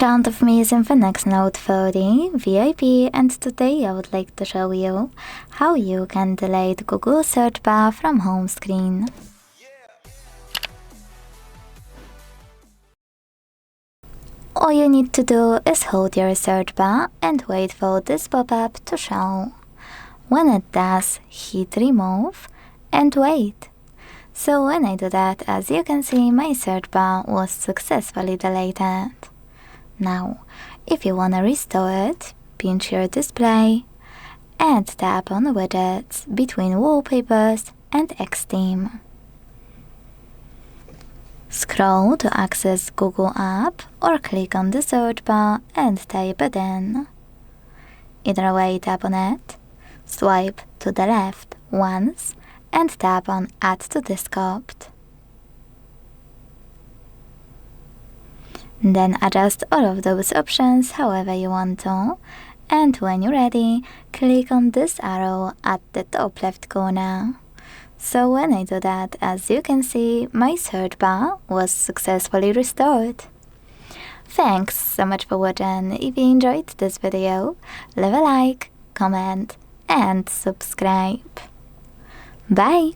front of me is INFINIX Note 30 VIP, and today I would like to show you how you can delete Google search bar from home screen. All you need to do is hold your search bar and wait for this pop-up to show. When it does, hit remove and wait. So when I do that, as you can see, my search bar was successfully deleted. Now, if you wanna restore it, pinch your display and tap on Widgets between Wallpapers and Xtheme. Scroll to access Google app or click on the search bar and type it in. Either way, tap on it, swipe to the left once and tap on Add to Desktop. Then adjust all of those options however you want to, and when you're ready, click on this arrow at the top left corner. So when I do that, as you can see, my search bar was successfully restored. Thanks so much for watching. If you enjoyed this video, leave a like, comment and subscribe. Bye!